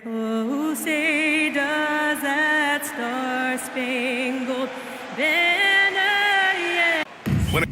Oh, say does that star-spangled banner yet? When it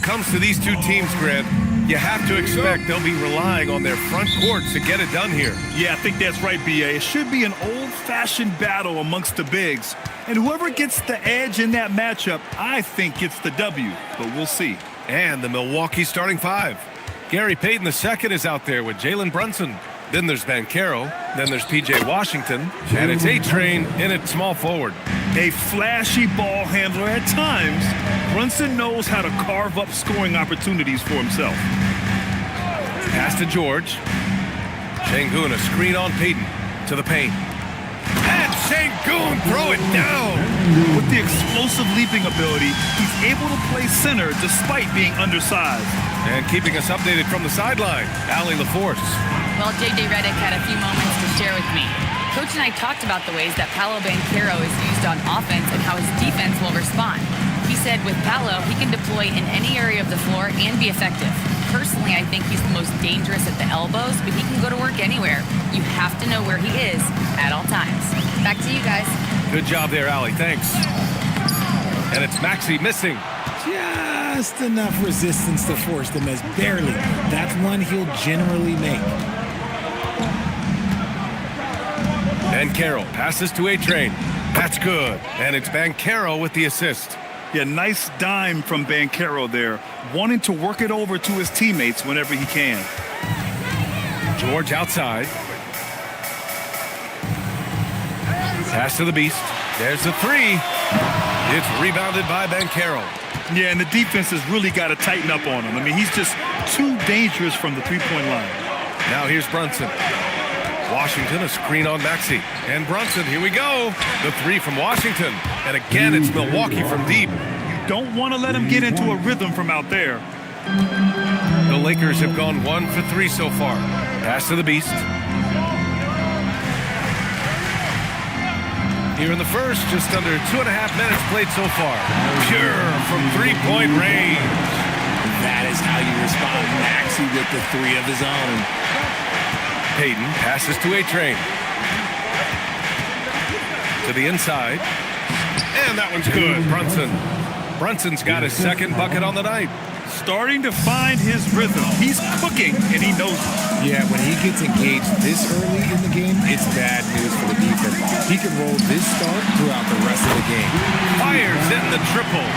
comes to these two teams, Grant, you have to expect they'll be relying on their front courts to get it done here. Yeah, I think that's right, B.A. It should be an old-fashioned battle amongst the bigs. And whoever gets the edge in that matchup, I think gets the W. But we'll see. And the Milwaukee starting five. Gary Payton II is out there with Jalen Brunson. Then there's Banchero. Then there's P.J. Washington. And it's A-Train in at small forward. A flashy ball handler at times, Brunson knows how to carve up scoring opportunities for himself. Pass to George. Şengün, a screen on Payton to the paint. And Şengün, throw it down. With the explosive leaping ability, he's able to play center despite being undersized. And keeping us updated from the sideline, Allie LaForce. Well, J.J. Redick had a few moments to share with me. Coach and I talked about the ways that Paolo Banchero is used on offense and how his defense will respond. He said with Paolo, he can deploy in any area of the floor and be effective. Personally, I think he's the most dangerous at the elbows, but he can go to work anywhere. You have to know where he is at all times. Back to you guys. Good job there, Allie. Thanks. And it's Maxey missing. Just enough resistance to force them as barely. That's one he'll generally make. Banchero passes to A-Train. That's good. And it's Banchero with the assist. Yeah, nice dime from Banchero there, wanting to work it over to his teammates whenever he can. George outside. Pass to the Beast. There's the three. It's rebounded by Banchero. Yeah, and the defense has really got to tighten up on him. I mean, he's just too dangerous from the three-point line. Now here's Brunson. Washington, a screen on Maxey. And Brunson, here we go. The three from Washington. And again, it's Milwaukee from deep. You don't want to let him get into a rhythm from out there. The Lakers have gone 1 for 3 so far. Pass to the Beast. Here in the first, just under 2.5 minutes played so far. Pure from three-point range. That is how you respond. Maxey with the three of his own. Payton passes to A-Train. To the inside. And that one's good. Brunson's got his second bucket on the night. Starting to find his rhythm. He's cooking, and he knows it. Yeah, when he gets engaged this early in the game, it's bad news for the defense. He can roll this start throughout the rest of the game. Fires in the triple.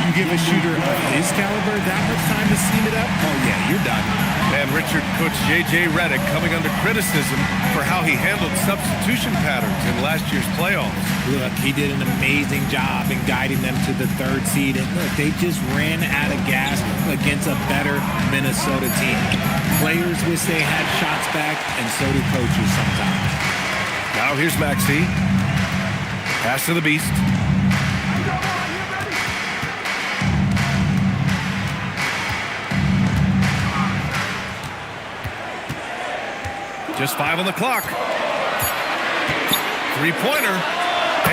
You give a shooter of his caliber that much time to steam it up, oh yeah, you're done. And Richard coach J.J. Redick coming under criticism for how he handled substitution patterns in last year's playoffs. Look, he did an amazing job in guiding them to the third seed. And look, they just ran out of gas against a better Minnesota team. Players wish they had shots back, and so do coaches sometimes. Now here's Maxey. Pass to the Beast. Just 5 on the clock. Three-pointer.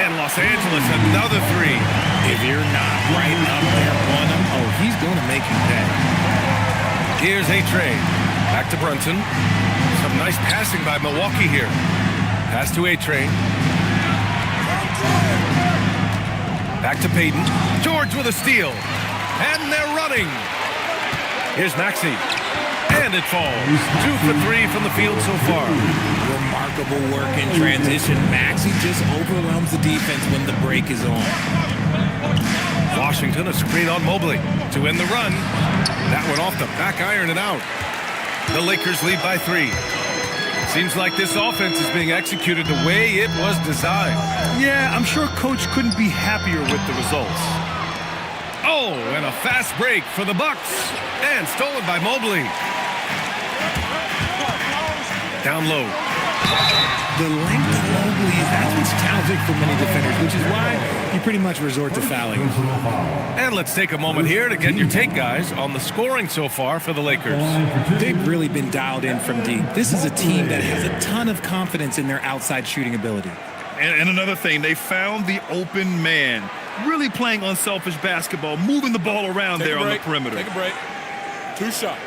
And Los Angeles, another three. If you're not right up there on him, oh, he's going to make you pay. Here's A-Train. Back to Brunson. Some nice passing by Milwaukee here. Pass to A-Train. Back to Payton. George with a steal. And they're running. Here's Maxey. And it falls. 2 for 3 from the field so far. Remarkable work in transition. Maxey just overwhelms the defense when the break is on. Washington, a screen on Mobley to end the run. That one off the back iron and out. The Lakers lead by 3. Seems like this offense is being executed the way it was designed. Yeah, I'm sure Coach couldn't be happier with the results. Oh, and a fast break for the Bucks. And stolen by Mobley. Down low. The length of Mobley, that's what's challenging for many defenders, which is why you pretty much resort to fouling. And let's take a moment here to get your take, guys, on the scoring so far for the Lakers. They've really been dialed in from deep. This is a team that has a ton of confidence in their outside shooting ability. And another thing, they found the open man. Really playing unselfish basketball, moving the ball around there on the perimeter. Take a break. 2 shots.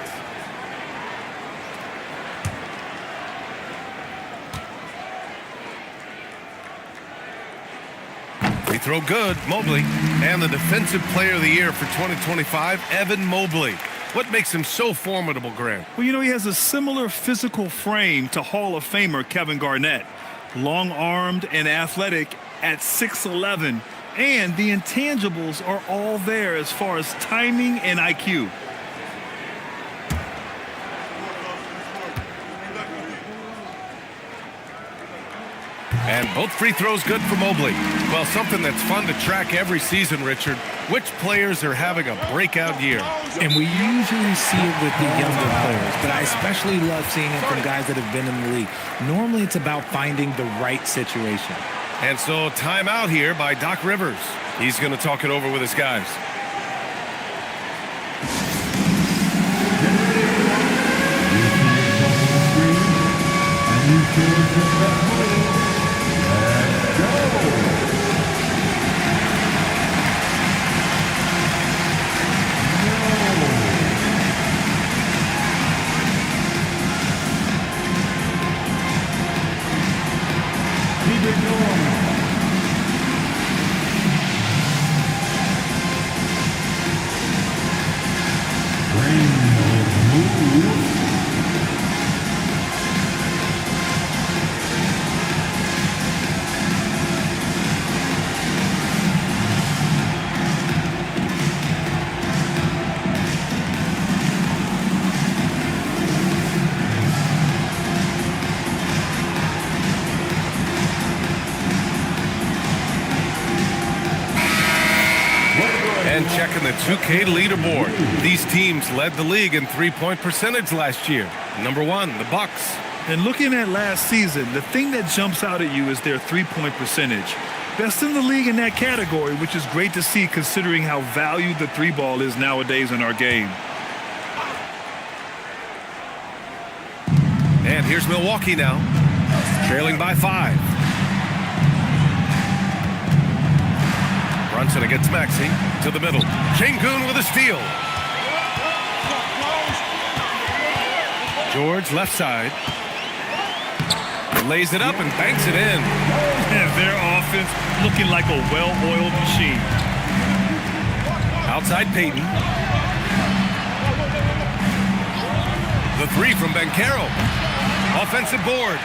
Free throw good, Mobley. And the Defensive Player of the Year for 2025, Evan Mobley. What makes him so formidable, Grant? Well, you know, he has a similar physical frame to Hall of Famer Kevin Garnett. Long-armed and athletic at 6'11", and the intangibles are all there as far as timing and IQ. And both free throws good for Mobley. Well, something that's fun to track every season, Richard. Which players are having a breakout year? And we usually see it with the younger players, but I especially love seeing it from guys that have been in the league. Normally, it's about finding the right situation. And so timeout here by Doc Rivers. He's going to talk it over with his guys. And checking the 2K leaderboard. These teams led the league in three-point percentage last year. Number 1, the Bucks. And looking at last season, the thing that jumps out at you is their three-point percentage. Best in the league in that category, which is great to see considering how valued the three ball is nowadays in our game. And here's Milwaukee now, trailing by 5. Brunson against Maxey to the middle. Şengün with a steal. George left side. Lays it up and banks it in. And their offense looking like a well-oiled machine. Outside Payton. The 3 from Banchero. Offensive board.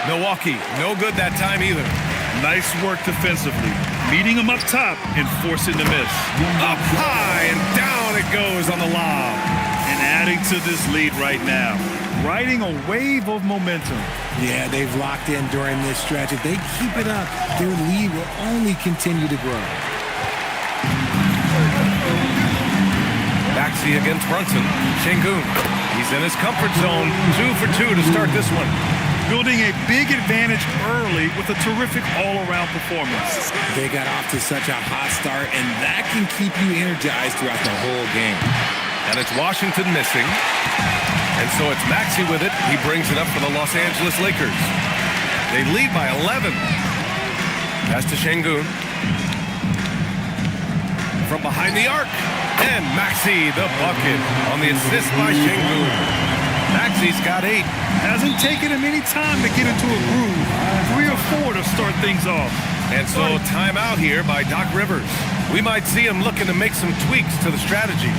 Milwaukee, no good that time either. Nice work defensively. Meeting him up top and forcing the miss. Up high and down it goes on the lob. And adding to this lead right now. Riding a wave of momentum. Yeah, they've locked in during this stretch. If they keep it up, their lead will only continue to grow. Maxey against Brunson. Şengün. He's in his comfort zone. 2 for 2 to start this one. Building a big advantage early with a terrific all-around performance. They got off to such a hot start, and that can keep you energized throughout the whole game. And it's Washington missing. And so it's Maxey with it. He brings it up for the Los Angeles Lakers. They lead by 11. Pass to Şengün. From behind the arc. And Maxey, the bucket, on the assist by Şengün. Maxey's got 8. Hasn't taken him any time to get into a groove. 3 or 4 to start things off. And so timeout here by Doc Rivers. We might see him looking to make some tweaks to the strategy.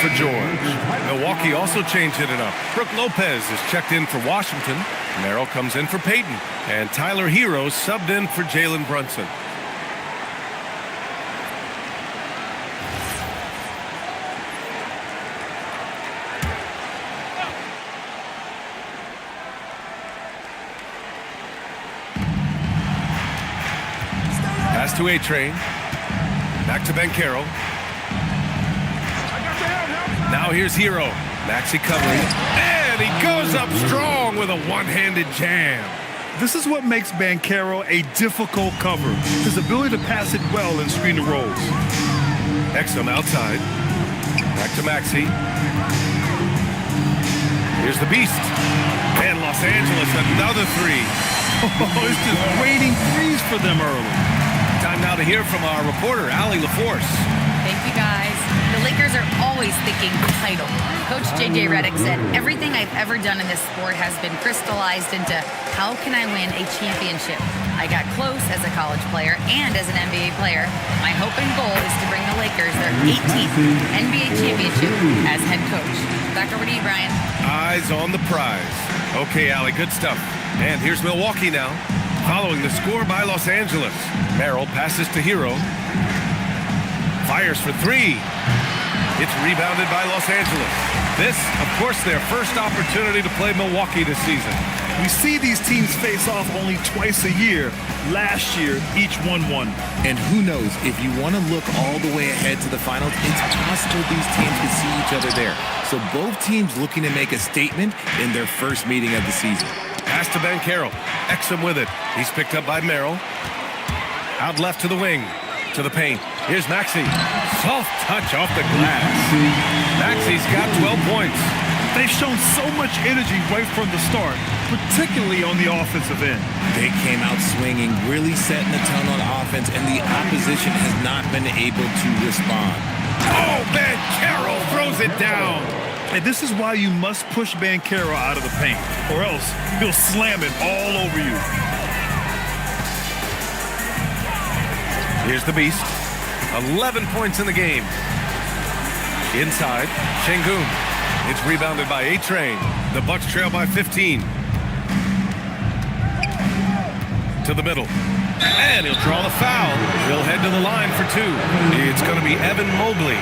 For George. Milwaukee also changed it up. Brooke Lopez is checked in for Washington. Merrill comes in for Payton. And Tyler Hero subbed in for Jalen Brunson. Pass to A-Train. Back to Banchero. Now here's Hero. Maxey covering. And he goes up strong with a one-handed jam. This is what makes Banchero a difficult cover. His ability to pass it well and screen the rolls. Exum outside. Back to Maxey. Here's the Beast. And Los Angeles, another 3. Oh, it's just raining threes for them early. Time now to hear from our reporter, Allie LaForce. Thank you, guys. The Lakers are always thinking title. Coach J.J. Redick said, everything I've ever done in this sport has been crystallized into how can I win a championship? I got close as a college player and as an NBA player. My hope and goal is to bring the Lakers their 18th NBA championship as head coach. Back over to you, Brian. Eyes on the prize. Okay, Allie, good stuff. And here's Milwaukee now. Following the score by Los Angeles. Merrill passes to Hero. Fires for 3. It's rebounded by Los Angeles. This, of course, their first opportunity to play Milwaukee this season. We see these teams face off only twice a year. Last year, each won one. And who knows, if you want to look all the way ahead to the finals, it's possible these teams could see each other there. So both teams looking to make a statement in their first meeting of the season. Pass to Banchero. Exum with it. He's picked up by Merrill. Out left to the wing. To the paint. Here's Maxey. Soft touch off the glass. Maxey's got 12 points. They've shown so much energy right from the start, particularly on the offensive end. They came out swinging, really setting the tone on offense, and the opposition has not been able to respond. Oh, Banchero throws it down. And this is why you must push Banchero out of the paint, or else he'll slam it all over you. Here's the Beast. 11 points in the game. Inside, Şengün. It's rebounded by A-Train. The Bucks trail by 15. To the middle. And he'll draw the foul. He'll head to the line for 2. It's going to be Evan Mobley.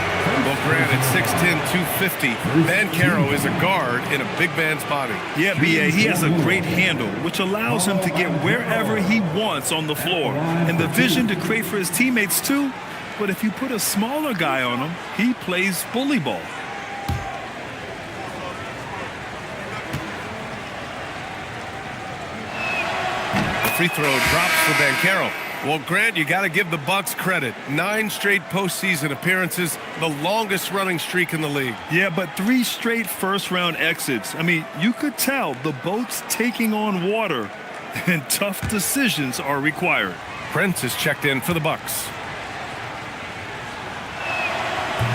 Well, granted, 6'10", 250. Banchero is a guard in a big man's body. Yeah, B.A., he has a great handle, which allows him to get wherever he wants on the floor. And the vision to create for his teammates, too. But if you put a smaller guy on him, he plays bully ball. The free throw drops for Banchero. Well, Grant, you got to give the Bucks credit. 9 straight postseason appearances, the longest running streak in the league. Yeah, but 3 straight first-round exits. I mean, you could tell the boat's taking on water, and tough decisions are required. Prince is checked in for the Bucks.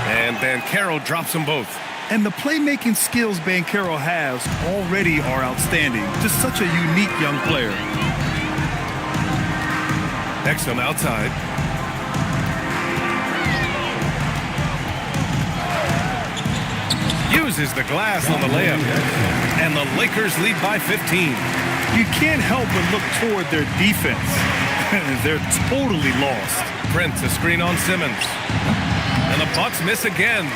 And Banchero drops them both. And the playmaking skills Banchero has already are outstanding. Just such a unique young player. Exum outside. Uses the glass on the layup. And the Lakers lead by 15. You can't help but look toward their defense. They're totally lost. Prince, a screen on Simmons. And the Bucks miss again.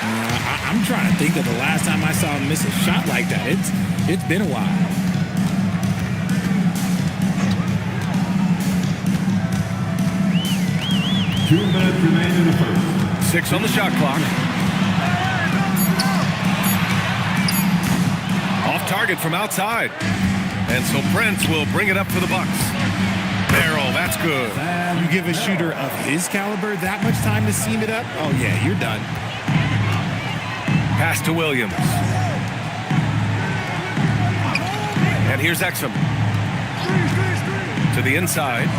I'm trying to think of the last time I saw him miss a shot like that. It's been a while. Two minutes remain in the first. 6 on the shot clock. Off target from outside. And so Prince will bring it up for the Bucks. Barrel, that's good. You give a shooter of his caliber that much time to seam it up? Oh, yeah, you're done. Pass to Williams. And here's Exum. To the inside.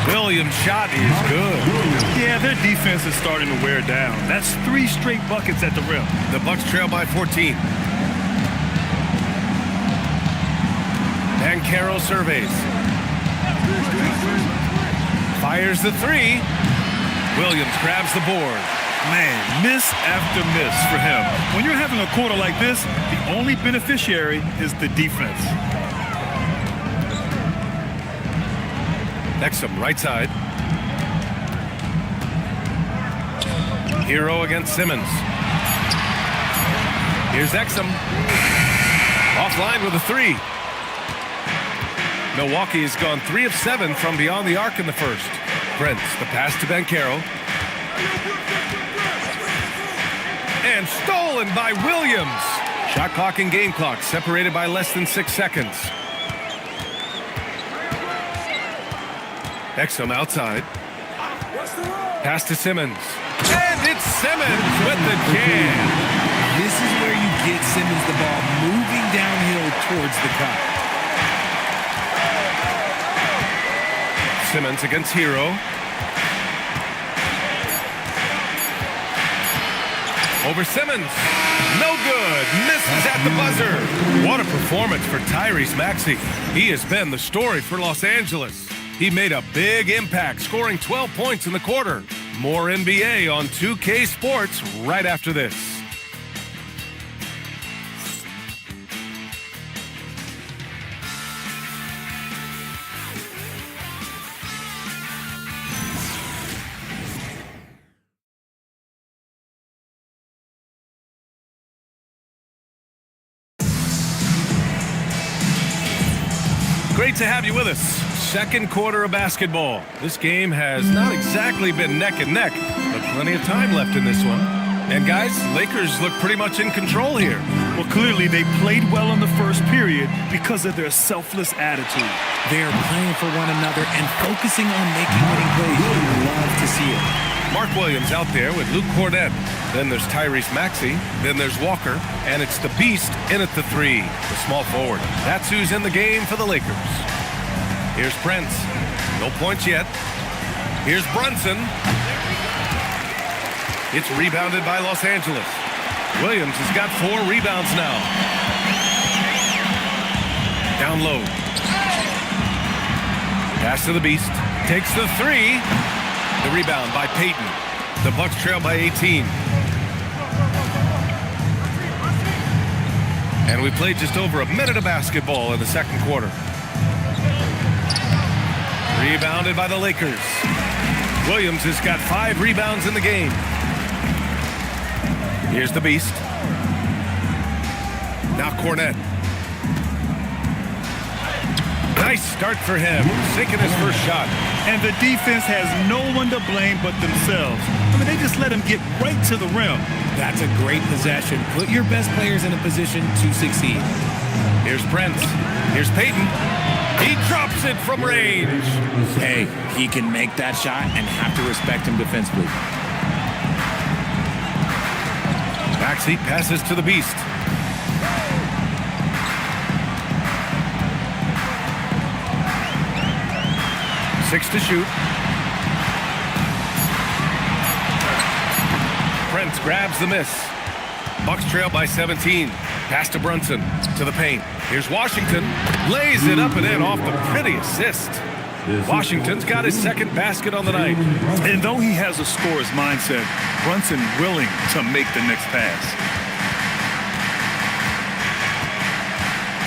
Williams' shot is good. Yeah, their defense is starting to wear down. That's 3 straight buckets at the rim. The Bucks trail by 14. Banchero surveys. Fires the 3. Williams grabs the board. Man, miss after miss for him. When you're having a quarter like this, the only beneficiary is the defense. Exum, right side. Hero against Simmons. Here's Exum. Offline with a 3. Milwaukee has gone 3 of 7 from beyond the arc in the first. Prince, the pass to Banchero. And stolen by Williams. Shot clock and game clock separated by less than 6 seconds. Exum outside. Pass to Simmons. And it's Simmons with the jam. This is where you get Simmons the ball moving downhill towards the cup. Simmons against Hero. Over Simmons. No good. Misses at the buzzer. What a performance for Tyrese Maxey. He has been the story for Los Angeles. He made a big impact, scoring 12 points in the quarter. More NBA on 2K Sports right after this. Great to have you with us. Second quarter of basketball. This game has not exactly been neck and neck, but plenty of time left in this one. And guys, Lakers look pretty much in control here. Well, clearly they played well in the first period because of their selfless attitude. They are playing for one another and focusing on making winning plays. You love to see it. Mark Williams out there with Luke Cornett. Then there's Tyrese Maxey. Then there's Walker. And it's the Beast in at the 3, the small forward. That's who's in the game for the Lakers. Here's Prince. No points yet. Here's Brunson. It's rebounded by Los Angeles. Williams has got 4 rebounds now. Down low. Pass to the Beast. Takes the 3. The rebound by Payton. The Bucks trail by 18. And we played just over a minute of basketball in the second quarter. Rebounded by the Lakers. Williams has got 5 rebounds in the game. Here's the Beast. Now Cornett. Nice start for him. Sinking his first shot. And the defense has no one to blame but themselves. I mean, they just let him get right to the rim. That's a great possession. Put your best players in a position to succeed. Here's Prince. Here's Payton. He drops it from range. Hey, he can make that shot and have to respect him defensively. Maxey passes to the Beast. Six to shoot. Prince grabs the miss. Bucks trail by 17. Pass to Brunson, to the paint. Here's Washington. Lays it up and in off the pretty assist. Washington's got his second basket on the night. And though he has a scorer's mindset, Brunson willing to make the next pass.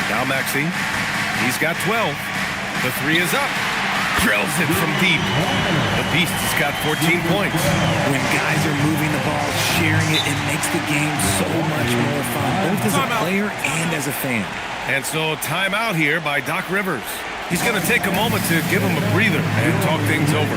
Now Maxey. He's got 12. The three is up. Drills it from deep. The Beast has got 14 points. When guys are moving the ball, sharing it, it makes the game so much more fun, both as a player and as a fan. And so timeout here by Doc Rivers. He's going to take a moment to give him a breather and talk things over.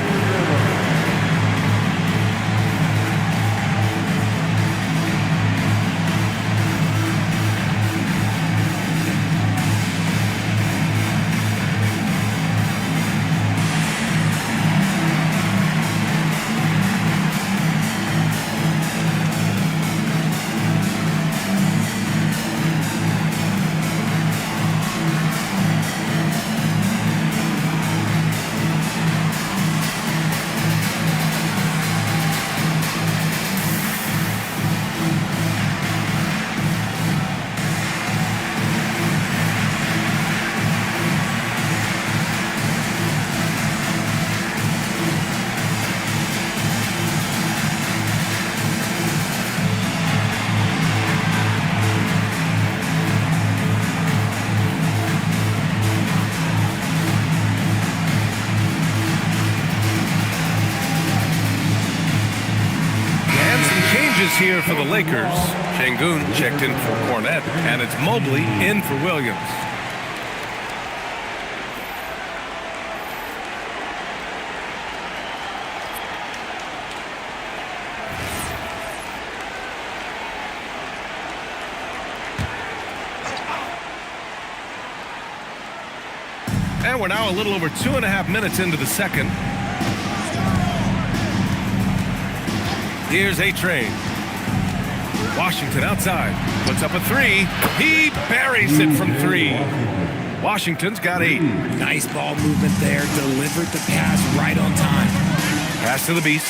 Here for the Lakers. Şengün checked in for Cornette, and it's Mobley in for Williams. And we're now a little over 2.5 minutes into the second. Here's A-Train. Washington outside, puts up a three. He buries it from three. Washington's got 8. Nice ball movement there, delivered the pass right on time. Pass to the Beast.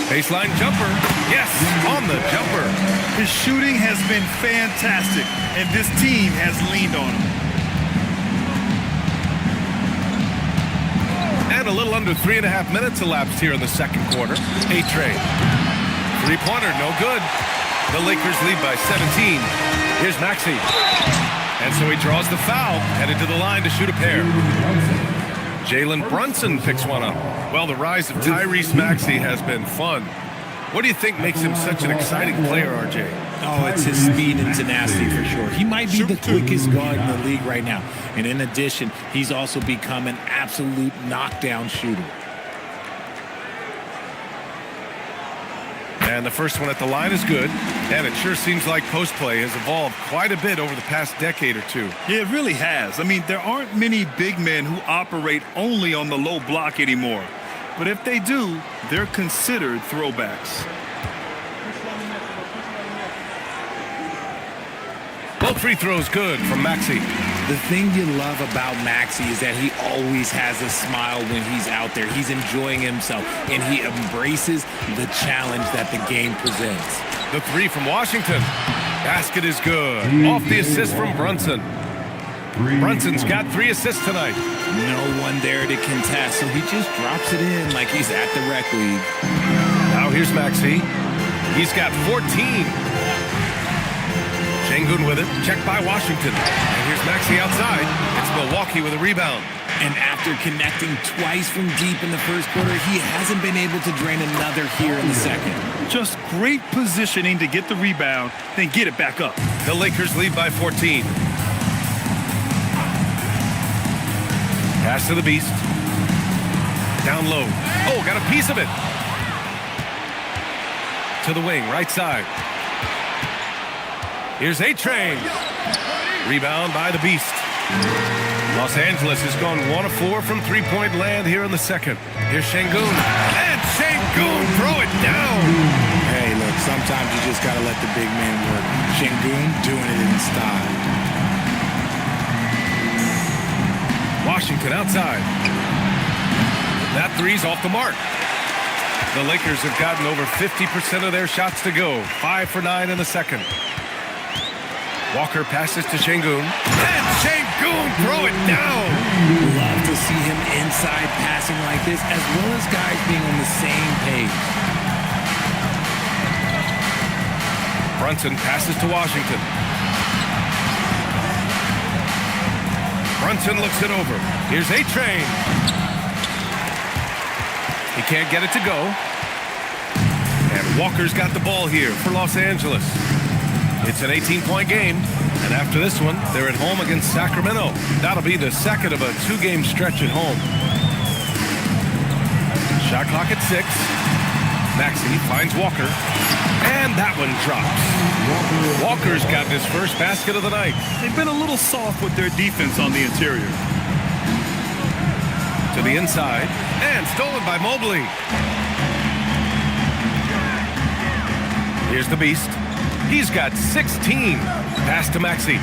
Baseline jumper. Yes, on the jumper. His shooting has been fantastic, and this team has leaned on him. And a little under 3.5 minutes elapsed here in the second quarter. A-Train. Three-pointer, no good. The Lakers lead by 17. Here's Maxey. And so he draws the foul, headed to the line to shoot a pair. Jalen Brunson picks one up. Well, the rise of Tyrese Maxey has been fun. What do you think makes him such an exciting player, RJ? Oh, it's his speed and tenacity for sure. He might be the quickest guard in the league right now. And in addition, he's also become an absolute knockdown shooter. And the first one at the line is good. And it sure seems like post play has evolved quite a bit over the past decade or two. Yeah, it really has. I mean, there aren't many big men who operate only on the low block anymore. But if they do, they're considered throwbacks. Both free throws good from Maxey. The thing you love about Maxey is that he always has a smile when he's out there. He's enjoying himself, and he embraces the challenge that the game presents. The three from Washington. Basket is good. Off the assist from Brunson. Brunson's got 3 assists tonight. No one there to contest, so he just drops it in like he's at the rec league. Now here's Maxey. He's got 14. Şengün with it, checked by Washington. And here's Maxey outside. It's Milwaukee with a rebound. And after connecting twice from deep in the first quarter, he hasn't been able to drain another here in the second. Just great positioning to get the rebound, then get it back up. The Lakers lead by 14. Pass to the Beast. Down low. Oh, got a piece of it. To the wing, right side. Here's A-Train. Rebound by the Beast. Los Angeles has gone 1 of 4 from three-point land here in the second. Here's Şengün. And Şengün throw it down. Hey, look, sometimes you just got to let the big man work. Şengün doing it in style. Washington outside. That three's off the mark. The Lakers have gotten over 50% of their shots to go. 5 for 9 in the second. Walker passes to Şengün. And Şengün throw it down. Love to see him inside passing like this, as well as guys being on the same page. Brunson passes to Washington. Brunson looks it over. Here's A-Train. He can't get it to go. And Walker's got the ball here for Los Angeles. It's an 18-point game. And after this one, they're at home against Sacramento. That'll be the second of a 2-game stretch at home. Shot clock at 6. Maxey finds Walker. And that one drops. Walker's got his first basket of the night. They've been a little soft with their defense on the interior. To the inside. And stolen by Mobley. Here's the Beast. He's got 16. Pass to Maxey.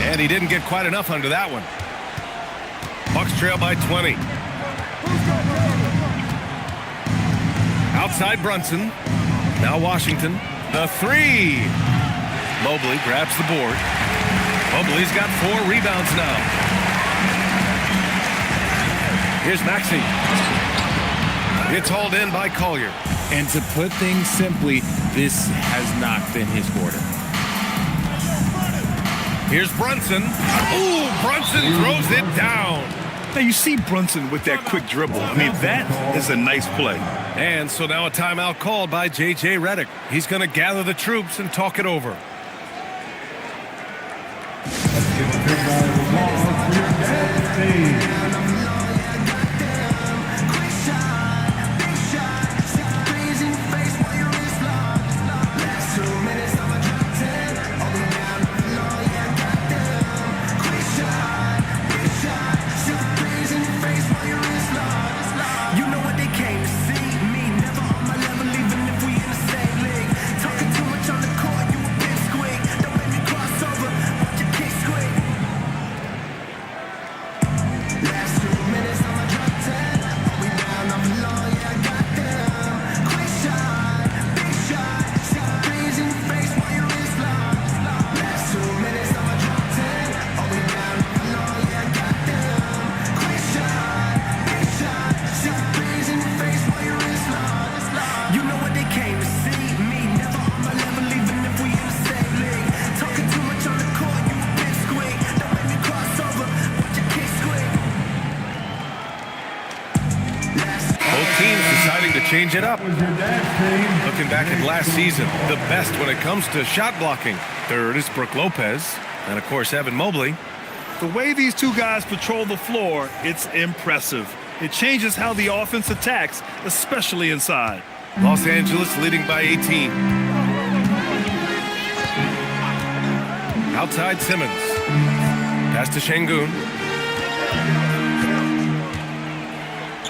And he didn't get quite enough under that one. Bucks trail by 20. Outside Brunson. Now Washington. The 3. Mobley grabs the board. Mobley's got 4 rebounds now. Here's Maxey. It's hauled in by Collier. And to put things simply, this has not been his quarter. Here's Brunson. Ooh, Brunson throws it down. Now you see Brunson with that quick dribble. I mean, that is a nice play. And so now a timeout called by J.J. Redick. He's going to gather the troops and talk it over. Change it up. Looking back at last season, the best when it comes to shot blocking. Third is Brook Lopez. And, of course, Evan Mobley. The way these two guys patrol the floor, it's impressive. It changes how the offense attacks, especially inside. Los Angeles leading by 18. Outside Simmons. Pass to Şengün.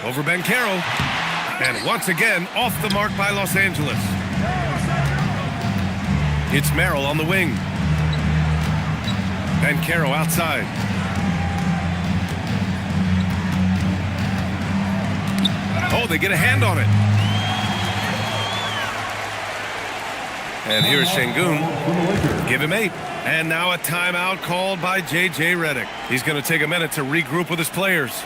Over Banchero. And once again, off the mark by Los Angeles. It's Merrill on the wing. Banchero outside. Oh, they get a hand on it. And here's Şengün. Give him 8. And now a timeout called by J.J. Redick. He's going to take a minute to regroup with his players.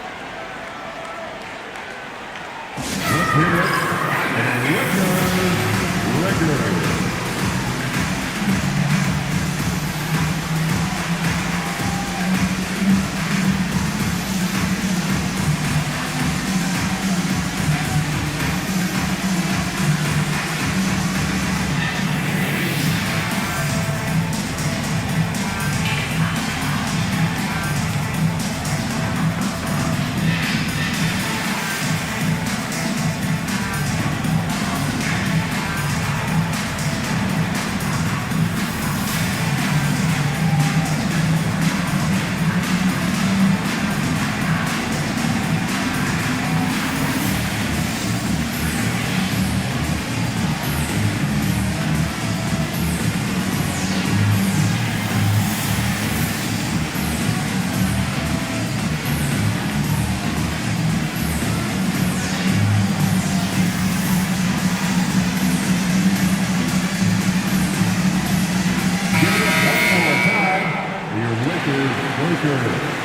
Lakers.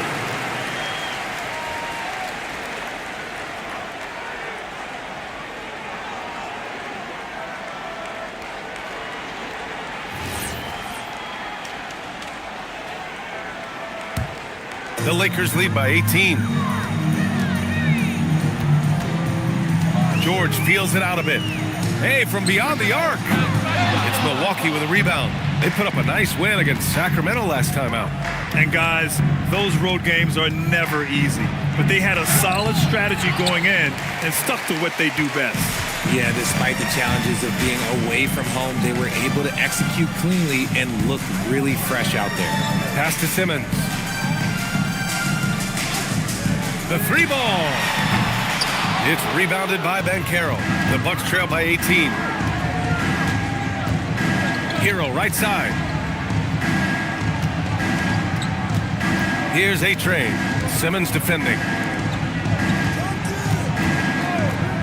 The Lakers lead by 18. George feels it out a bit. Hey, from beyond the arc. It's Milwaukee with a rebound. They put up a nice win against Sacramento last time out. And guys, those road games are never easy, but they had a solid strategy going in and stuck to what they do best. Yeah, despite the challenges of being away from home, they were able to execute cleanly and look really fresh out there. Pass to Simmons. The three ball. It's rebounded by Banchero. The Bucks trail by 18. Hero right side. Here's A-Train. Simmons defending.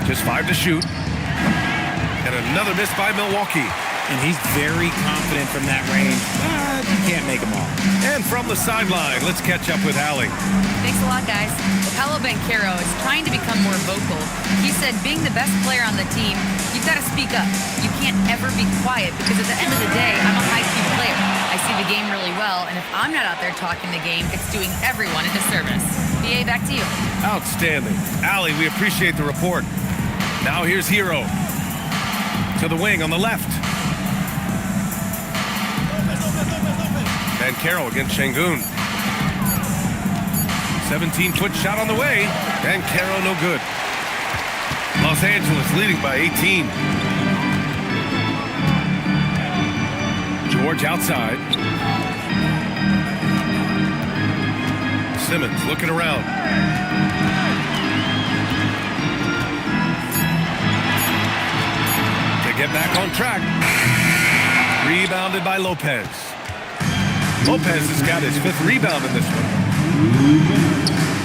Just 5 to shoot. And another miss by Milwaukee. And he's very confident from that range, but you can't make them all. And from the sideline, let's catch up with Allie. Thanks a lot, guys. Paolo Banchero is trying to become more vocal. He said being the best player on the team, you've got to speak up. You can't ever be quiet because at the end of the day, I'm a high-key player. I see the game really well, and if I'm not out there talking the game, it's doing everyone a disservice. PA, back to you. Outstanding. Allie, we appreciate the report. Now here's Hero. To the wing on the left. Banchero against Şengün. 17-foot shot on the way. Banchero no good. Los Angeles leading by 18. George outside. Simmons looking around. To get back on track. Rebounded by Lopez. Lopez has got his 5th rebound in this one.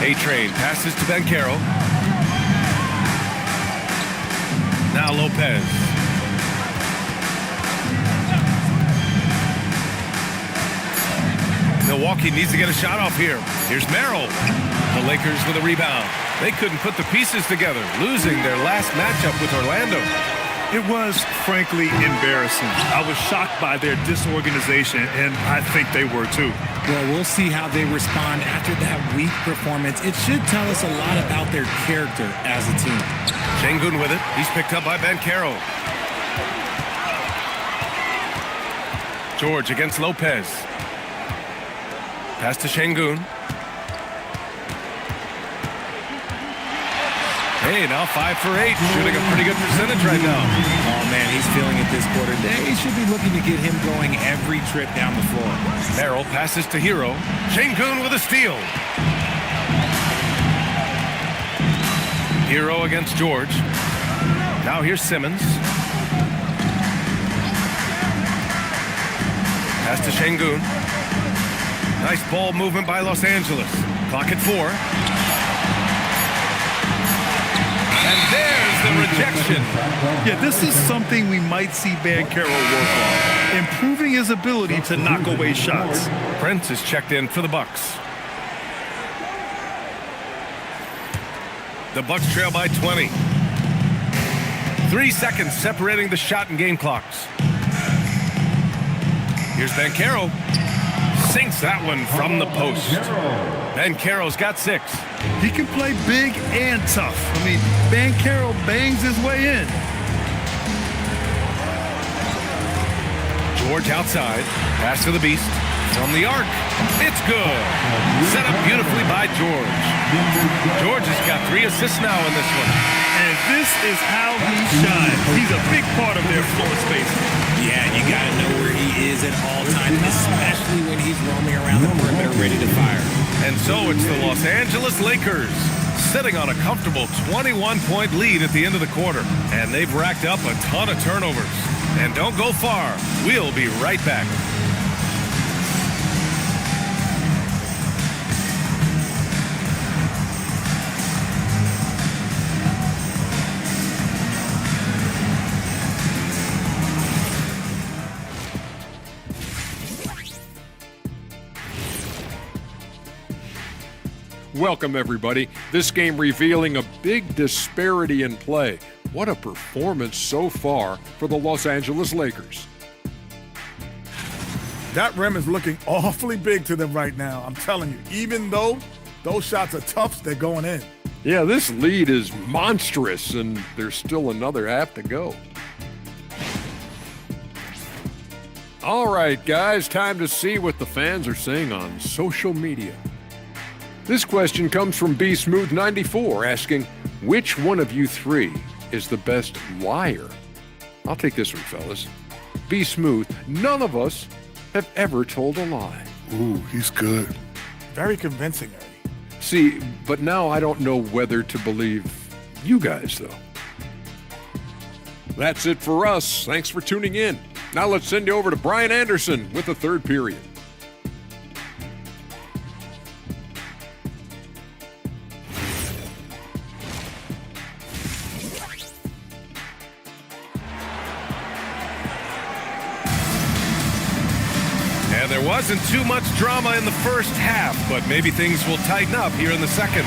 A-Train passes to Banchero. Now Lopez. Milwaukee needs to get a shot off here. Here's Merrill. The Lakers with a rebound. They couldn't put the pieces together, losing their last matchup with Orlando. It was, frankly, embarrassing. I was shocked by their disorganization, and I think they were too. Well, we'll see how they respond after that weak performance. It should tell us a lot about their character as a team. Şengün with it. He's picked up by Banchero. George against Lopez. Pass to Şengün. Hey, now 5 for 8. Shooting a pretty good percentage right now. Oh, man, he's feeling it this quarter. They should be looking to get him going every trip down the floor. Merrill passes to Hero. Şengün with a steal. Hero against George. Now here's Simmons. Pass to Şengün. Nice ball movement by Los Angeles. Clock at 4. And there's the rejection. Yeah, this is something we might see Banchero work on, improving his ability to knock away shots. Prince is checked in for the Bucks. The Bucks trail by 20. 3 seconds separating the shot and game clocks. Here's Banchero. Sinks that one from the post. Banchero's got 6. He can play big and tough. I mean, Banchero bangs his way in. George outside. Pass to the Beast. From the arc. It's good. Set up beautifully by George. George has got 3 assists now in this one. And this is how he shines. He's a big part of their floor space. Yeah, you got to know where he is at all times, especially when he's roaming around the perimeter ready to fire. And so it's the Los Angeles Lakers sitting on a comfortable 21-point lead at the end of the quarter. And they've racked up a ton of turnovers. And don't go far. We'll be right back. Welcome, everybody. This game revealing a big disparity in play. What a performance so far for the Los Angeles Lakers. That rim is looking awfully big to them right now. I'm telling you, even though those shots are tough, they're going in. Yeah, this lead is monstrous, and there's still another half to go. All right, guys, time to see what the fans are saying on social media. This question comes from B Smooth 94 asking, which one of you three is the best liar? I'll take this one, fellas. B Smooth, none of us have ever told a lie. Ooh, he's good. Very convincing, Ernie. See, but now I don't know whether to believe you guys, though. That's it for us. Thanks for tuning in. Now let's send you over to Brian Anderson with the third period. And there wasn't too much drama in the first half, but maybe things will tighten up here in the second.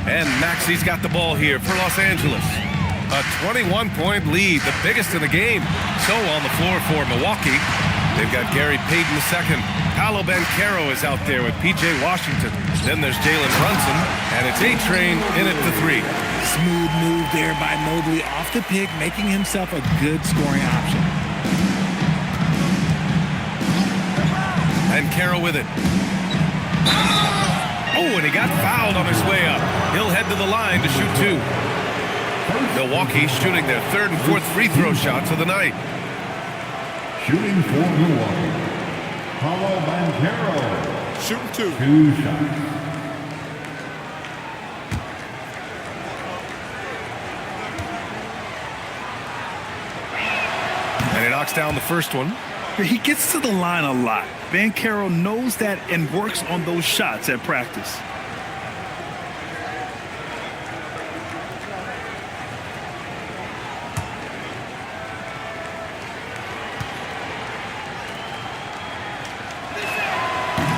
And Maxi's got the ball here for Los Angeles. A 21-point lead, the biggest in the game. So on the floor for Milwaukee, they've got Gary Payton II. Paolo Banchero is out there with P.J. Washington. Then there's Jalen Brunson, and it's A-Train in at the three. Smooth move there by Mobley off the pick, making himself a good scoring option. Banchero with it. Oh, and he got fouled on his way up. He'll head to the line to shoot two. Milwaukee shooting their third and fourth free throw shots of the night. Shooting for Milwaukee, Paolo Banchero. Shooting two. 2 shots. And he knocks down the first one. He gets to the line a lot. Banchero knows that and works on those shots at practice.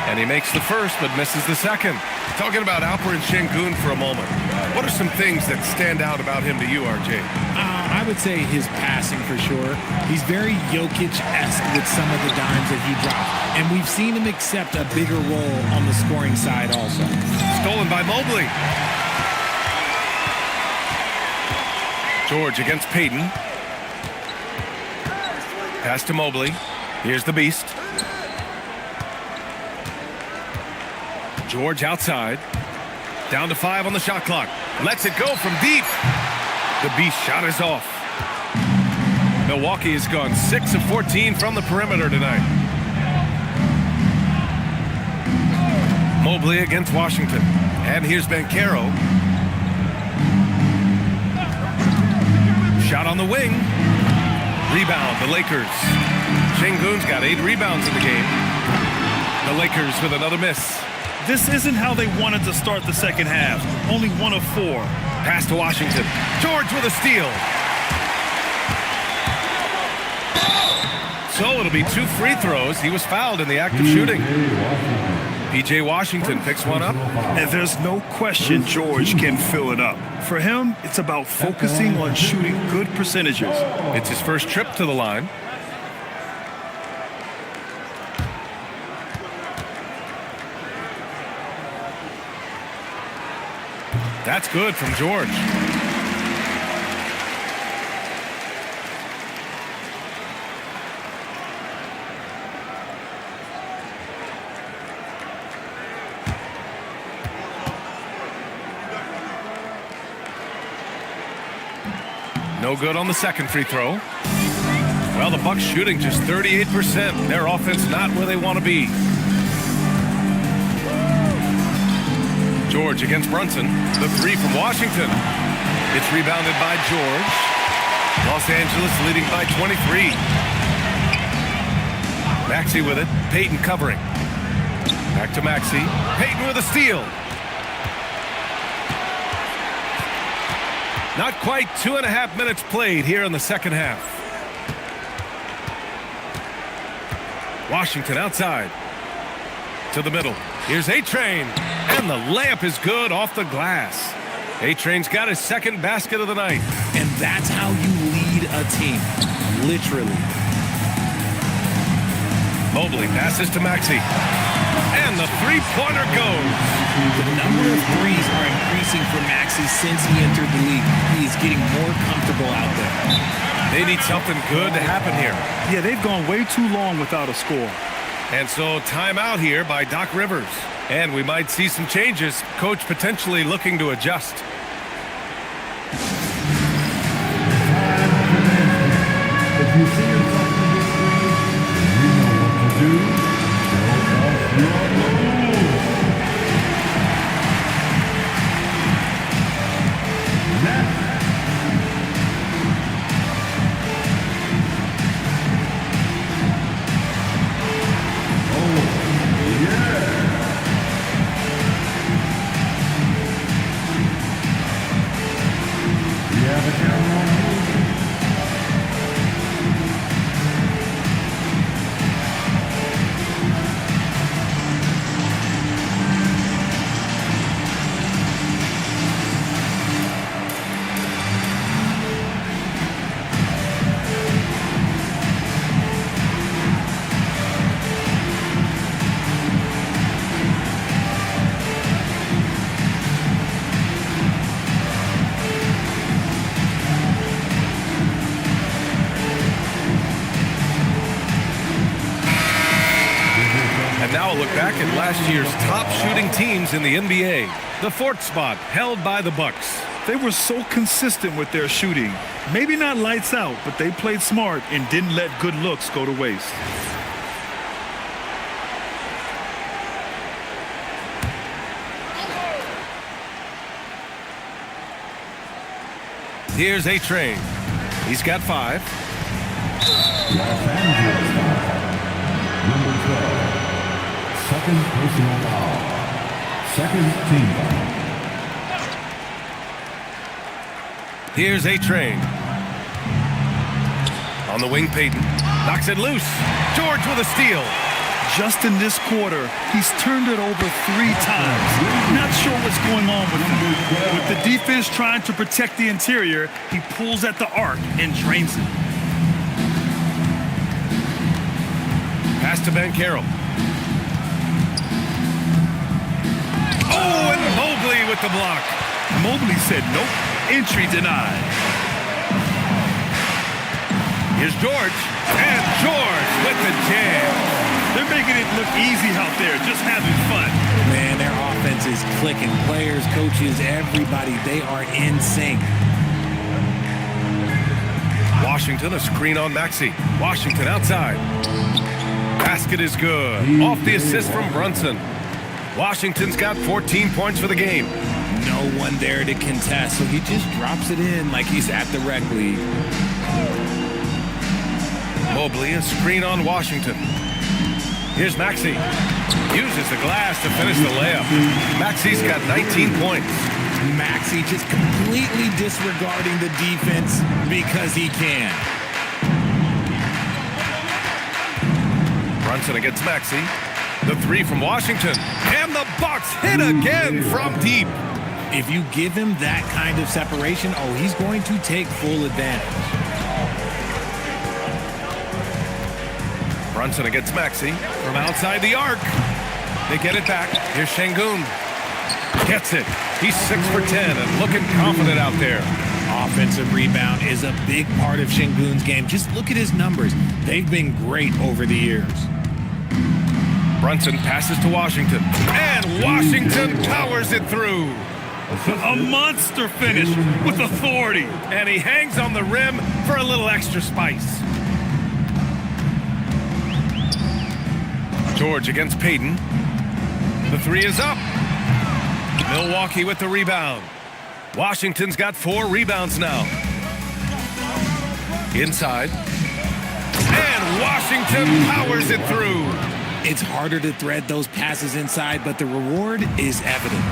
And he makes the first, but misses the second. Talking about Alperen Sengun for a moment. What are some things that stand out about him to you, RJ? I would say his passing for sure. He's very Jokic-esque with some of the dimes that he dropped. And we've seen him accept a bigger role on the scoring side also. Stolen by Mobley. George against Payton. Pass to Mobley. Here's the Beast. George outside. Down to 5 on the shot clock. Lets it go from deep. The Beast shot is off. Milwaukee has gone 6 of 14 from the perimeter tonight. Mobley against Washington. And here's Banchero. Shot on the wing. Rebound, the Lakers. Sengun's got 8 rebounds in the game. The Lakers with another miss. This isn't how they wanted to start the second half. Only 1 of 4. Pass to Washington. George with a steal. So it'll be 2 free throws. He was fouled in the act of shooting. P.J. Washington picks one up. And there's no question George can fill it up. For him, it's about focusing on shooting good percentages. It's his first trip to the line. That's good from George. No good on the second free throw. Well, the Bucks shooting just 38%. Their offense not where they want to be. George against Brunson. The 3 from Washington. It's rebounded by George. Los Angeles leading by 23. Maxey with it. Payton covering. Back to Maxey. Payton with a steal. Not quite 2.5 minutes played here in the second half. Washington outside. To the middle. Here's A-Train. And the layup is good off the glass. A-Train's got his second basket of the night. And that's how you lead a team. Literally. Mobley passes to Maxey. And the three-pointer goes. The number of threes are increasing for Maxey since he entered the league. He is getting more comfortable out there. They need something good to happen here. Yeah, they've gone way too long without a score. And so timeout here by Doc Rivers. And we might see some changes. Coach potentially looking to adjust. If you see yourself in this game, you know what to do. Show us your moves. Next. Oh, yeah. We have a camera on you. And now a look back at last year's top shooting teams in the NBA. The fourth spot held by the Bucks. They were so consistent with their shooting. Maybe not lights out, but they played smart and didn't let good looks go to waste. Here's A-Train. He's got 5. Los Angeles foul. Number 12. Second personal foul. Second team foul. Here's A-Train. On the wing, Payton. Knocks it loose. George with a steal. Just in this quarter, he's turned it over 3 times. Not sure what's going on with him. With the defense trying to protect the interior, he pulls at the arc and drains it. Pass to Banchero. Oh, and Mobley with the block. Mobley said nope. Entry denied. Here's George. And George with the jam. They're making it look easy out there, just having fun. Man, their offense is clicking. Players, coaches, everybody, they are in sync. Washington, a screen on Maxey. Washington outside. Basket is good. Off the assist from Brunson. Washington's got 14 points for the game. No one there to contest, so he just drops it in like he's at the rec league. Mobley, a screen on Washington. Here's Maxey. Uses the glass to finish the layup. Maxey's got 19 points. Maxey just completely disregarding the defense because he can. Brunson against Maxey. The 3 from Washington. And the Bucks hit again from deep. If you give him that kind of separation, oh, he's going to take full advantage. Brunson against Maxey from outside the arc. They get it back. Here's Şengün. Gets it. He's 6 for 10 and looking confident out there. Offensive rebound is a big part of Şengün's game. Just look at his numbers. They've been great over the years. Brunson passes to Washington. And Washington powers it through. A monster finish with authority. And he hangs on the rim for a little extra spice. George against Payton. The 3 is up. Milwaukee with the rebound. Washington's got 4 rebounds now. Inside. And Washington powers it through. It's harder to thread those passes inside, but the reward is evident.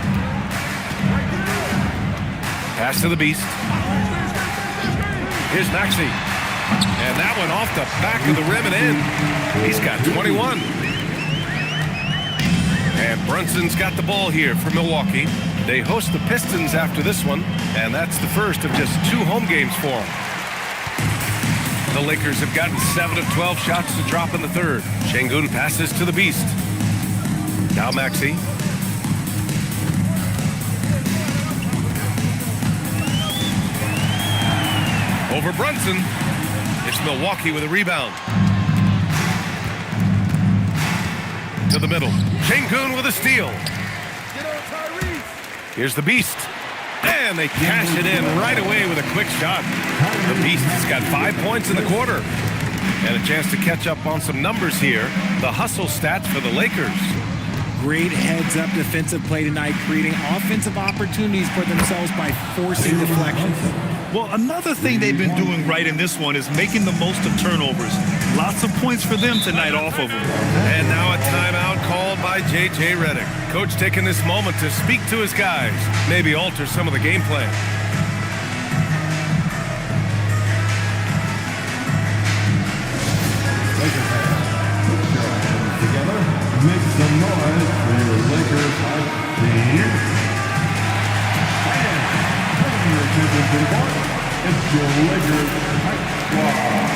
Pass to the Beast. Here's Maxey. And that one off the back of the rim and in. He's got 21. And Brunson's got the ball here for Milwaukee. They host the Pistons after this one, and that's the first of just 2 home games for them. The Lakers have gotten 7 of 12 shots to drop in the third. Şengün passes to the Beast. Now Maxey. Over Brunson. It's Milwaukee with a rebound. To the middle. Şengün with a steal. Here's the Beast. And they cash it in right away with a quick shot. The Beast has got 5 points in the quarter. And a chance to catch up on some numbers here. The hustle stats for the Lakers. Great heads-up defensive play tonight, creating offensive opportunities for themselves by forcing deflections. Well, another thing they've been doing right in this one is making the most of turnovers. Lots of points for them tonight off of them. And now a timeout called by J.J. Redick. Coach taking this moment to speak to his guys, maybe alter some of the game plan. Lakers fans, put your hands together. Make some noise for your Lakers hype team. And turn your attention to the board. It's your Lakers hype squad.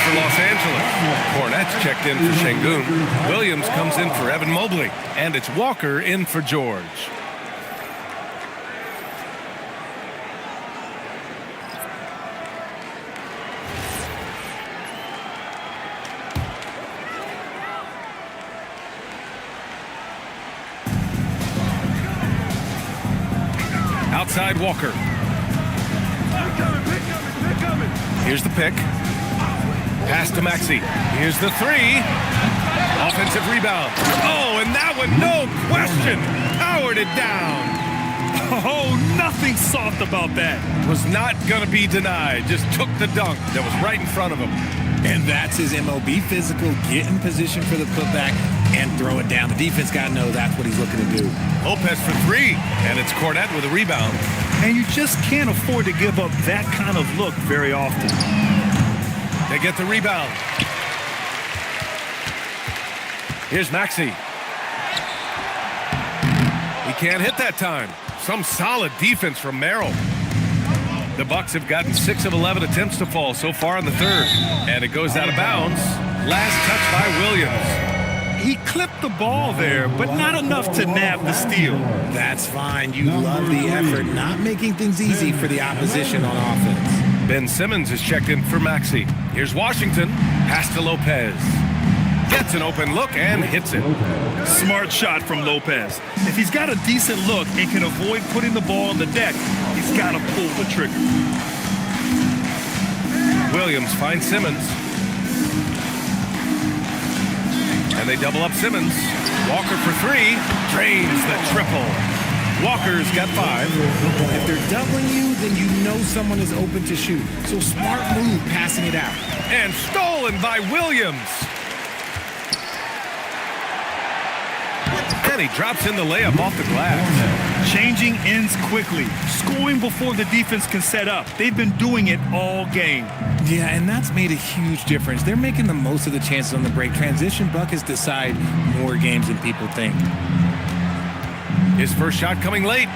For Los Angeles. Cornette's checked in for Şengün. Williams comes in for Evan Mobley. And it's Walker in for George. Outside Walker. Here's the pick. Pass to Maxey. Here's the three. Offensive rebound. Oh, and that one, no question, powered it down. Oh, nothing soft about that. Was not going to be denied. Just took the dunk that was right in front of him. And that's his MOB physical, get in position for the putback and throw it down. The defense got to know that's what he's looking to do. Lopez for three, and it's Cornette with a rebound. And you just can't afford to give up that kind of look very often. They get the rebound. Here's Maxey. He can't hit that time. Some solid defense from Merrill. The Bucks have gotten 6 of 11 attempts to fall so far in the third. And it goes out of bounds. Last touch by Williams. He clipped the ball there, but not enough to nab the steal. That's fine. You love the effort, not making things easy for the opposition on offense. Ben Simmons is checked in for Maxey. Here's Washington. Pass to Lopez. Gets an open look and hits it. Smart shot from Lopez. If he's got a decent look and can avoid putting the ball on the deck, he's got to pull the trigger. Williams finds Simmons. And they double up Simmons. Walker for three. Drains the triple. Walker's got 5. If they're doubling you, then you know someone is open to shoot. So smart move passing it out. And stolen by Williams. And he drops in the layup off the glass. Changing ends quickly. Scoring before the defense can set up. They've been doing it all game. Yeah, and that's made a huge difference. They're making the most of the chances on the break. Transition buckets decide more games than people think. His first shot coming late.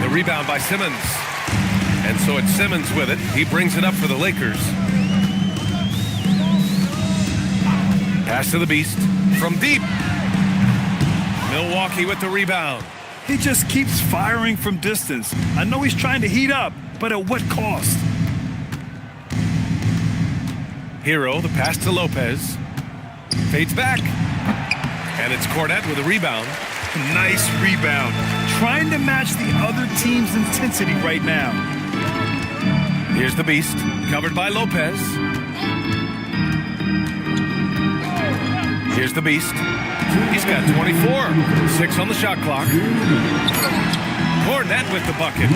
The rebound by Simmons. And so it's Simmons with it. He brings it up for the Lakers. Pass to the Beast from deep. Milwaukee with the rebound. He just keeps firing from distance. I know he's trying to heat up, but at what cost? Hero, the pass to Lopez. Fades back. And it's Cornette with a rebound. Nice rebound. Trying to match the other team's intensity right now. Here's the Beast, covered by Lopez. Here's the Beast. He's got 24. 6 on the shot clock. Cornette with the bucket.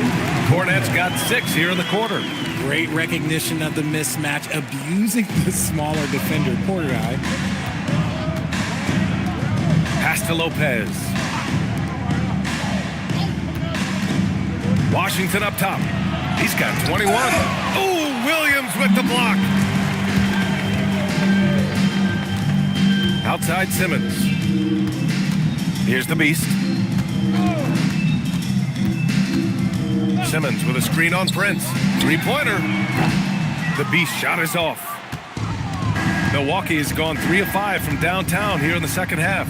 Cornette's got 6 here in the quarter. Great recognition of the mismatch, abusing the smaller defender, poor guy. Pass to Lopez. Washington up top. He's got 21. Ooh, Williams with the block. Outside Simmons. Here's the Beast. Simmons with a screen on Prince. Three-pointer. The Beast shot is off. Milwaukee has gone 3 of 5 from downtown here in the second half.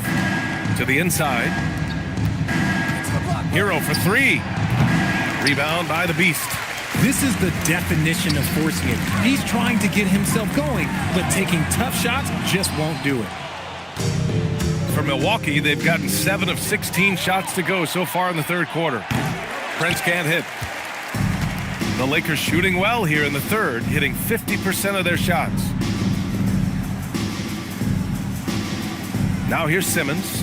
To the inside. Hero for 3. Rebound by the Beast. This is the definition of forcing it. He's trying to get himself going, but taking tough shots just won't do it. For Milwaukee, they've gotten 7 of 16 shots to go so far in the third quarter. Prince can't hit. The Lakers shooting well here in the third, hitting 50% of their shots. Now here's Simmons.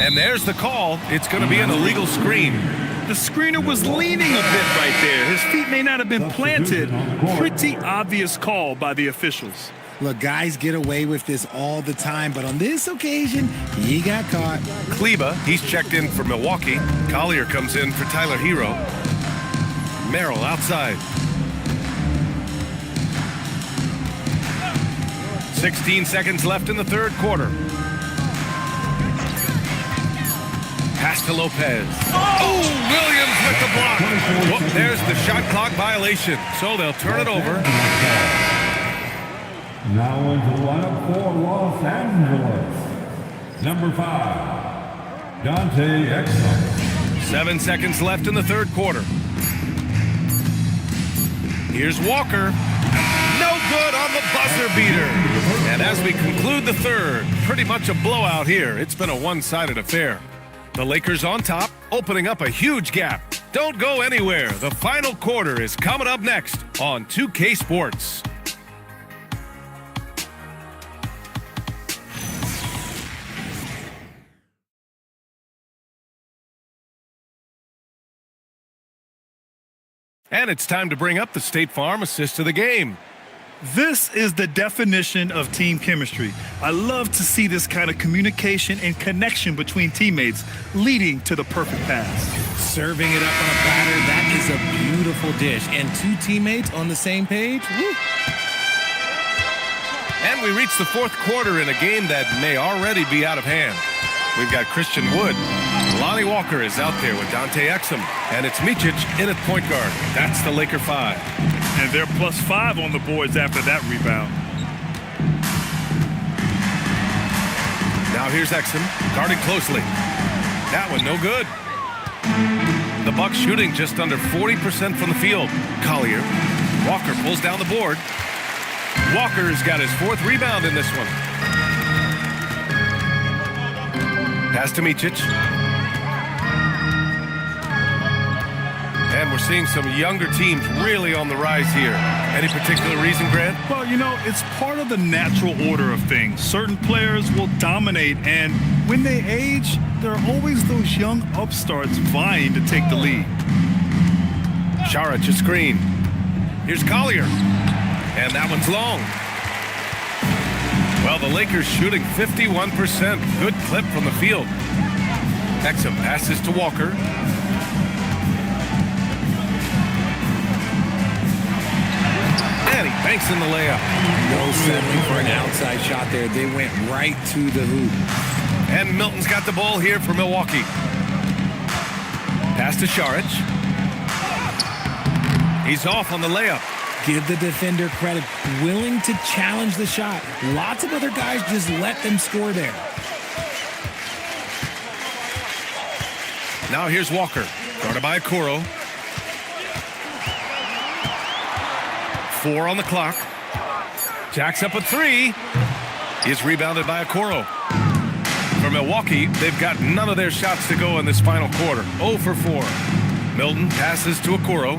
And there's the call. It's going to be an illegal screen. The screener was leaning a bit right there. His feet may not have been planted. Pretty obvious call by the officials. Look, guys get away with this all the time, but on this occasion, he got caught. Kleba, he's checked in for Milwaukee. Collier comes in for Tyler Hero. Merrill outside. 16 seconds left in the third quarter. Pass to Lopez. Oh, Williams with the block. Whoop, there's the shot clock violation. So they'll turn it over. Now into the lineup for Los Angeles. Number 5, Dante Exum. 7 seconds left in the third quarter. Here's Walker. No good on the buzzer beater. And as we conclude the third, pretty much a blowout here. It's been a one-sided affair. The Lakers on top, opening up a huge gap. Don't go anywhere. The final quarter is coming up next on 2K Sports. And it's time to bring up the State Farm assist of the game. This is the definition of team chemistry. I love to see this kind of communication and connection between teammates leading to the perfect pass. Serving it up on a platter, that is a beautiful dish. And 2 teammates on the same page, woo. And we reach the fourth quarter in a game that may already be out of hand. We've got Christian Wood. Lonnie Walker is out there with Dante Exum. And it's Micic in at point guard. That's the Laker 5. And they're +5 on the boards after that rebound. Now here's Exum, guarding closely. That one no good. The Bucks shooting just under 40% from the field. Collier. Walker pulls down the board. Walker's got his 4th rebound in this one. Pass to Micic. And we're seeing some younger teams really on the rise here. Any particular reason, Grant? Well, you know, it's part of the natural order of things. Certain players will dominate, and when they age, there are always those young upstarts vying to take the lead. Šarić a screen. Here's Collier. And that one's long. Well, the Lakers shooting 51%. Good clip from the field. Exum passes to Walker. And he banks in the layup. No settling for an outside shot there. They went right to the hoop. And Milton's got the ball here for Milwaukee. Pass to Šarić. He's off on the layup. Give the defender credit, willing to challenge the shot. Lots of other guys just let them score there. Now here's Walker, guarded by Okoro. 4 on the clock. Jacks up a 3. Is rebounded by Okoro. For Milwaukee, they've got none of their shots to go in this final quarter. 0 for 4. Milton passes to Okoro.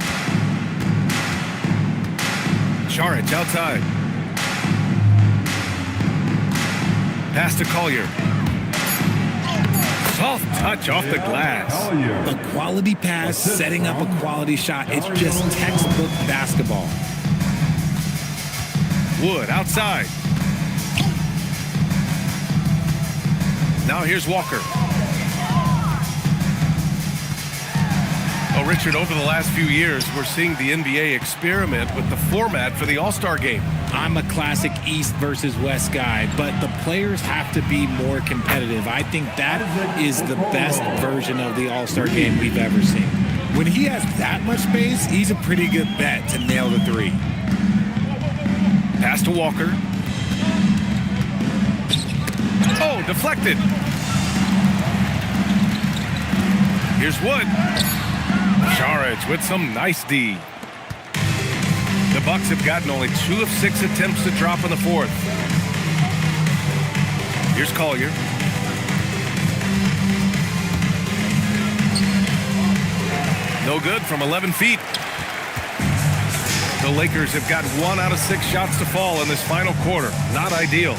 Šarić outside. Pass to Collier. Soft touch off the glass. A quality pass, setting up a quality shot. It's just textbook basketball. Wood outside. Now here's Walker. Oh, Richard, over the last few years, we're seeing the NBA experiment with the format for the All-Star game. I'm a classic East versus West guy, but the players have to be more competitive. I think that is the best version of the All-Star game we've ever seen. When he has that much space, he's a pretty good bet to nail the 3. Pass to Walker. Oh, deflected. Here's Wood. Šarić with some nice D. The Bucks have gotten only 2 of 6 attempts to drop in the 4th. Here's Collier. No good from 11 feet. The Lakers have got 1 out of 6 shots to fall in this final quarter. Not ideal.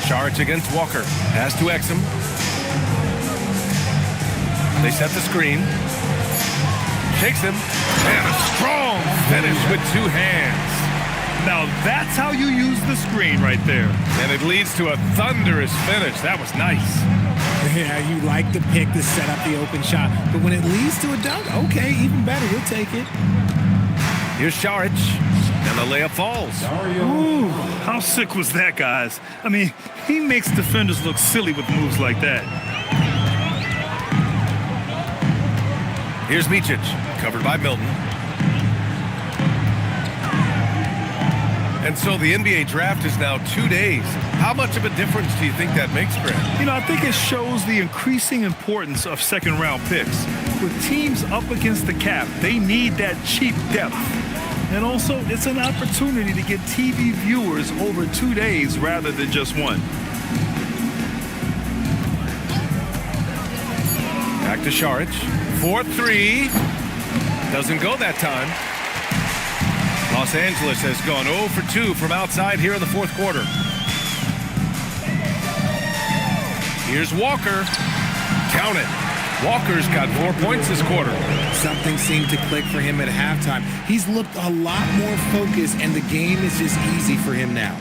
Šarić against Walker. Pass to Exum. They set the screen. Takes him. And a strong finish with 2 hands. Now that's how you use the screen right there. And it leads to a thunderous finish. That was nice. Yeah, you like the pick to set up the open shot. But when it leads to a dunk, okay, even better. We'll take it. Here's Šarić. And the layup falls. Ooh, how sick was that, guys? I mean, he makes defenders look silly with moves like that. Here's Micic, covered by Milton. And so the NBA draft is now 2 days. How much of a difference do you think that makes, Grant? You know, I think it shows the increasing importance of second-round picks. With teams up against the cap, they need that cheap depth. And also, it's an opportunity to get TV viewers over 2 days rather than just 1. Back to Šarić. 4-3. Doesn't go that time. Los Angeles has gone 0 for 2 from outside here in the 4th quarter. Here's Walker. Count it. Walker's got 4 points this quarter. Something seemed to click for him at halftime. He's looked a lot more focused, and the game is just easy for him now.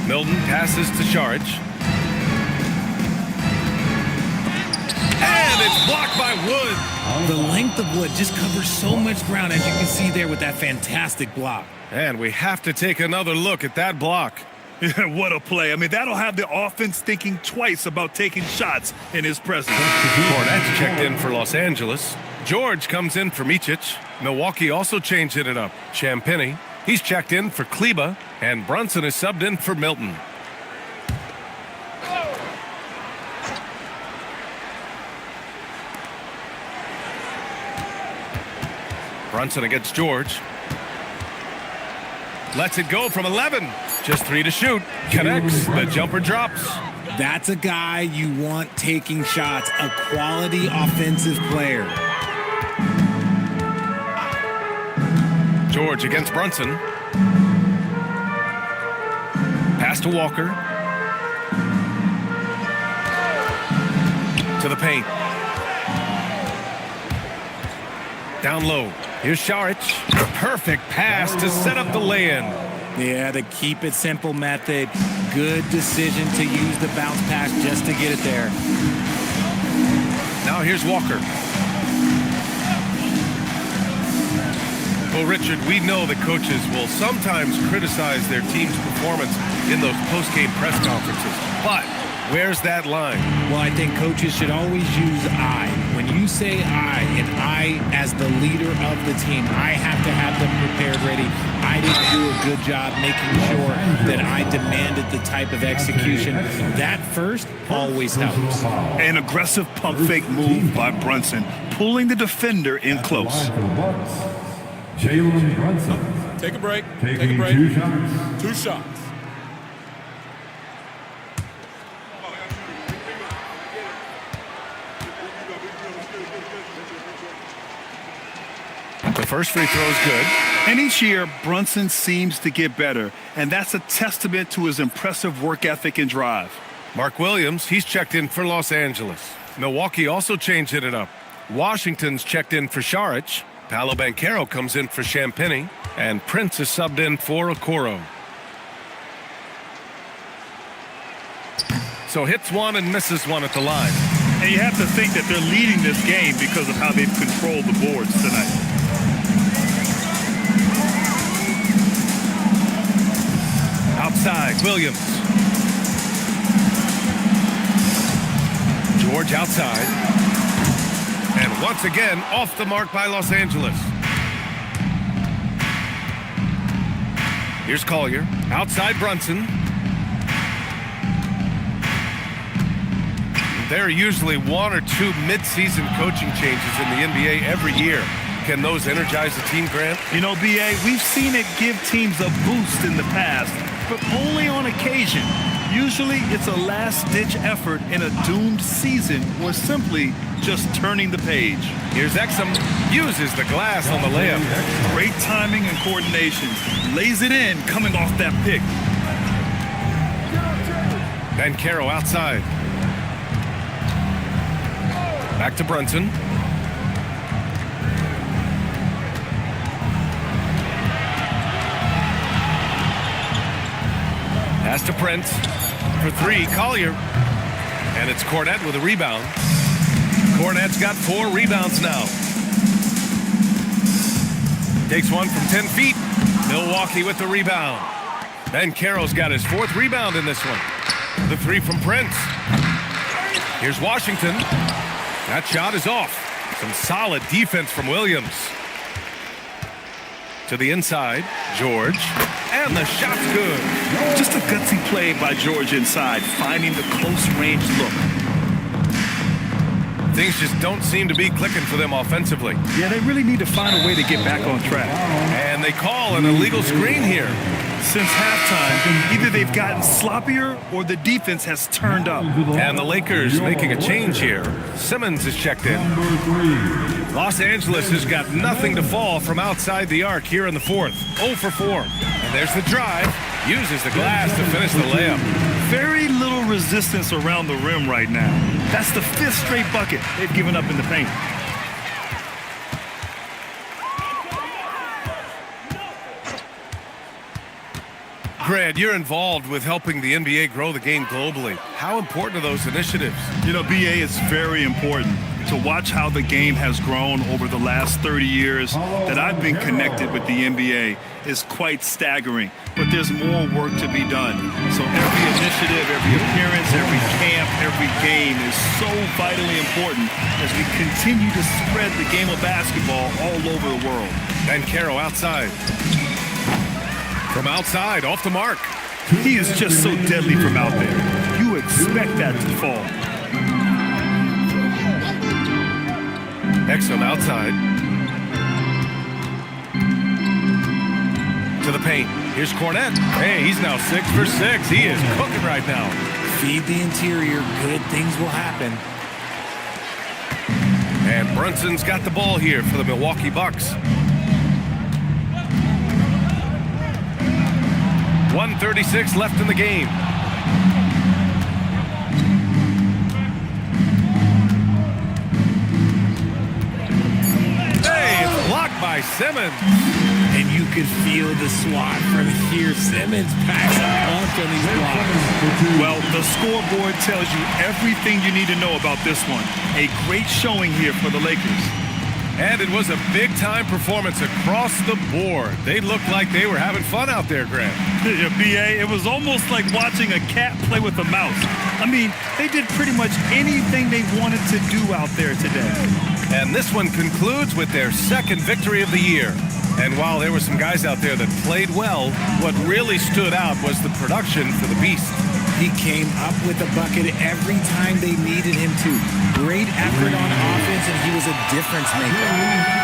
Milton passes to Šarić. And it's blocked by Wood. The length of Wood just covers so much ground, as you can see there with that fantastic block. And we have to take another look at that block. What a play. I mean, that'll have the offense thinking twice about taking shots in his presence. Kornet's checked in for Los Angeles. George comes in for Micic. Milwaukee also changing it up. Champagnie, he's checked in for Kleba. And Brunson is subbed in for Milton. Brunson against George. Lets it go from 11. Just 3 to shoot. Connects. The jumper drops. That's a guy you want taking shots. A quality offensive player. George against Brunson. Pass to Walker. To the paint. Down low. Here's Šarić. Perfect pass to set up the lay-in. Yeah, the keep it simple method. Good decision to use the bounce pass just to get it there. Now here's Walker. Well, Richard, we know that coaches will sometimes criticize their team's performance in those post-game press conferences. But Where's that line? Well, I think coaches should always use I. When you say I, and I as the leader of the team, I have to have them prepared ready. I didn't do a good job making sure that I demanded the type of execution. That first always helps. An aggressive pump fake move by Brunson, pulling the defender in close. Jalen Brunson. Take a break. Taking 2 shots. 2 shots. The first free throw is good. And each year, Brunson seems to get better, and that's a testament to his impressive work ethic and drive. Mark Williams, he's checked in for Los Angeles. Milwaukee also changed it up. Washington's checked in for Saric. Paolo Banchero comes in for Champagny. And Prince is subbed in for Okoro. So hits one and misses one at the line. And you have to think that they're leading this game because of how they've controlled the boards tonight. Outside, Williams. George outside. And once again, off the mark by Los Angeles. Here's Collier. Outside Brunson. There are usually 1 or 2 mid-season coaching changes in the NBA every year. Can those energize the team, Grant? You know, B.A., we've seen it give teams a boost in the past, but only on occasion. Usually it's a last-ditch effort in a doomed season or simply just turning the page. Here's Exum. Uses the glass on the layup. Great timing and coordination. Lays it in coming off that pick. Banchero outside. Back to Brunson. Pass to Prince. For 3, Collier. And it's Cornette with a rebound. Cornette's got 4 rebounds now. Takes one from 10 feet. Milwaukee with the rebound. Banchero's got his 4th rebound in this one. The 3 from Prince. Here's Washington. That shot is off. Some solid defense from Williams. To the inside, George. And the shot's good. Just a gutsy play by George inside, finding the close range look. Things just don't seem to be clicking for them offensively. Yeah, they really need to find a way to get back on track. And they call an illegal screen here. Since halftime, either they've gotten sloppier or the defense has turned up. And the Lakers making a change here. Simmons is checked in. Los Angeles has got nothing to fall from outside the arc here in the 4th. 0 for 4. And there's the drive. Uses the glass to finish the layup. Very little resistance around the rim right now. That's the 5th straight bucket they've given up in the paint. Grant, you're involved with helping the NBA grow the game globally. How important are those initiatives? You know, BA, is very important to watch how the game has grown over the last 30 years that I've been connected with the NBA is quite staggering. But there's more work to be done. So every initiative, every appearance, every camp, every game is so vitally important as we continue to spread the game of basketball all over the world. Banchero outside. From outside, off the mark. He is just so deadly from out there. You expect that to fall. Exum outside. To the paint. Here's Cornette. Hey, he's now 6 for 6. He is cooking right now. Feed the interior. Good things will happen. And Brunson's got the ball here for the Milwaukee Bucks. 1:36 left in the game. Hey, it's blocked by Simmons. And you can feel the swat from here. Simmons packs a punch on these blocks. Well, the scoreboard tells you everything you need to know about this one. A great showing here for the Lakers. And it was a big-time performance across the board. They looked like they were having fun out there, Grant. Yeah, B.A., it was almost like watching a cat play with a mouse. I mean, they did pretty much anything they wanted to do out there today. And this one concludes with their second victory of the year. And while there were some guys out there that played well, what really stood out was the production for the Beast. He came up with a bucket every time they needed him to. Great effort on offense, and he was a difference maker.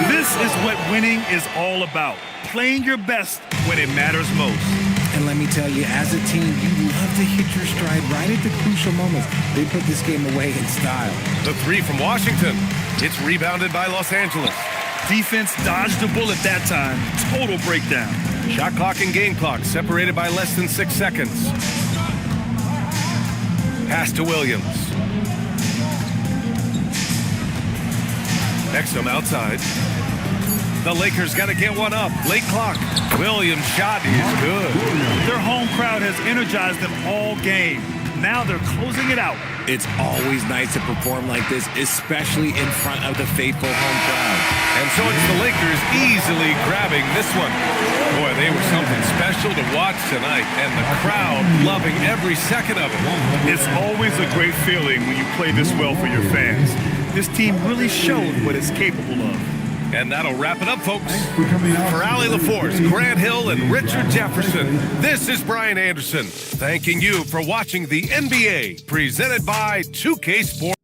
This is what winning is all about. Playing your best when it matters most. And let me tell you, as a team, you love to hit your stride right at the crucial moments. They put this game away in style. The three from Washington. It's rebounded by Los Angeles. Defense dodged the bullet that time. Total breakdown. Shot clock and game clock separated by less than 6 seconds. Pass to Williams. Exum outside. The Lakers got to get one up. Late clock. Williams' shot is good. Their home crowd has energized them all game. Now they're closing it out. It's always nice to perform like this, especially in front of the faithful home crowd. And so it's the Lakers easily grabbing this one. Boy, they were something special to watch tonight, and the crowd loving every second of it. It's always a great feeling when you play this well for your fans. This team really showed what it's capable of. And that'll wrap it up, folks. For Allie LaForce, Grant Hill, and Richard Jefferson, this is Brian Anderson, thanking you for watching the NBA, presented by 2K Sports.